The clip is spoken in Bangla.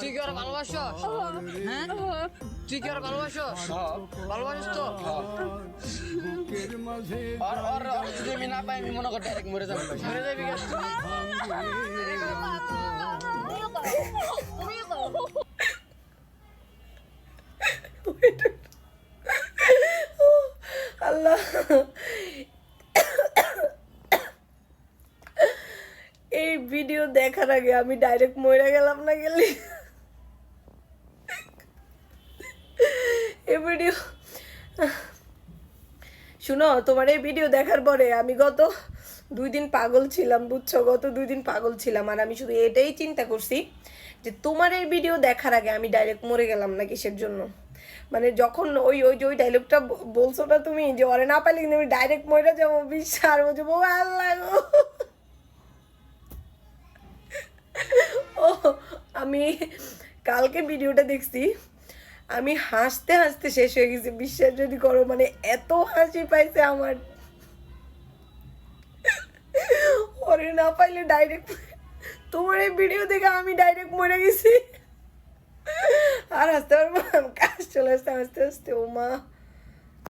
তুই কি ওর ভালোবাসো? হ্যাঁ তুই কি ওর ভালোবাসো? ভালোবাসিস তো? আর যদি আমি না পাই আমি মনে কর ডাইরেক্ট মরে যাবো। মরে যাবি কেন আল্লাহ, এই ভিডিও দেখার আগে আমি ডাইরেক্ট মরে গেলাম না গেলে এই ভিডিও শুনো, তোমার এই ভিডিও দেখার পরে আমি গত 2 দিন পাগল ছিলাম, বুঝছো? গত 2 দিন পাগল ছিলাম। আর আমি শুধু এটাই চিন্তা করছি যে তোমার এই ভিডিও দেখার আগে আমি ডাইরেক্ট মরে গেলাম না কিসের জন্য। মানে যখন ওই ওই যে ওই ডায়লগটা বলছো না তুমি, যে ওরে না পাইলে কিন্তু আমি ডাইরেক্ট মরে যাবো, বিশ্বাস বলছো বউ আল্লাহ গো। ও আমি কালকে ভিডিওটা দেখছি, আমি হাসতে হাসতে শেষ হয়ে গেছি, বিশ্বাস যদি করো। মানে এত হাসি পাইছে আমার, ওরে না পাইলে ডাইরেক্ট, তোমার এই ভিডিও দেখে আমি ডাইরেক্ট মরে গেছি। আর হাসতে পারবো, কাজ চলে আসতে হাসতে হাসতে, ও মা।